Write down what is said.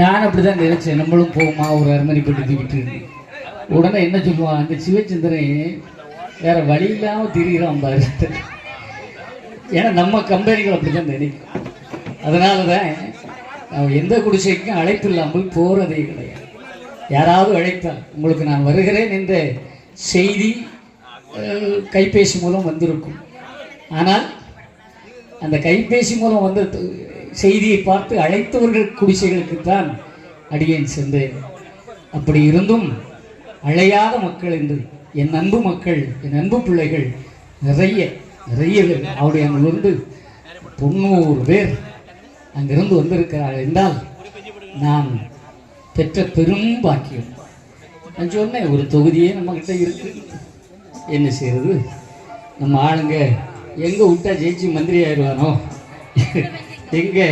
நான் அப்படிதான் நினைச்சேன், நம்மளும் போகுமா ஒரு அரண்மனைப்பட்டு தூக்கிட்டு. உடனே என்ன சொல்லுவான் அந்த சிவச்சந்திரன், வேற வழி இல்லாம திரிகிறான் பாரு. ஏன்னா நம்ம கம்பெனிகள் அப்படிதான் நினைக்கும். அதனாலதான் எந்த குடிசைக்கும் அழைப்பு இல்லாமல் போறதே கிடையாது. யாராவது அழைத்தால் உங்களுக்கு நான் வருகிறேன் என்ற செய்தி கைபேசி மூலம் வந்திருக்கும். ஆனால் அந்த கைபேசி மூலம் வந்த செய்தியை பார்த்து அழைத்தவர்கள் குடிசைகளுக்குத்தான் அடியேன் சென்றேன். அப்படி இருந்தும் அழையாத மக்கள் என்று என் அன்பு மக்கள், என் அன்பு பிள்ளைகள் நிறைய பேர் அவருடைய அங்கிருந்து 90 பேர் அங்கிருந்து வந்திருக்கிறார்கள் என்றால் நான் பெற்ற பெரும் பாக்கியம். நான் சொன்னேன், ஒரு தொகுதியே நம்மக்கிட்ட இருக்கு, என்ன செய்யறது, நம்ம ஆளுங்க எங்கே விட்டா ஜெயிச்சு மந்திரி ஆயிடுவானோ, எங்கே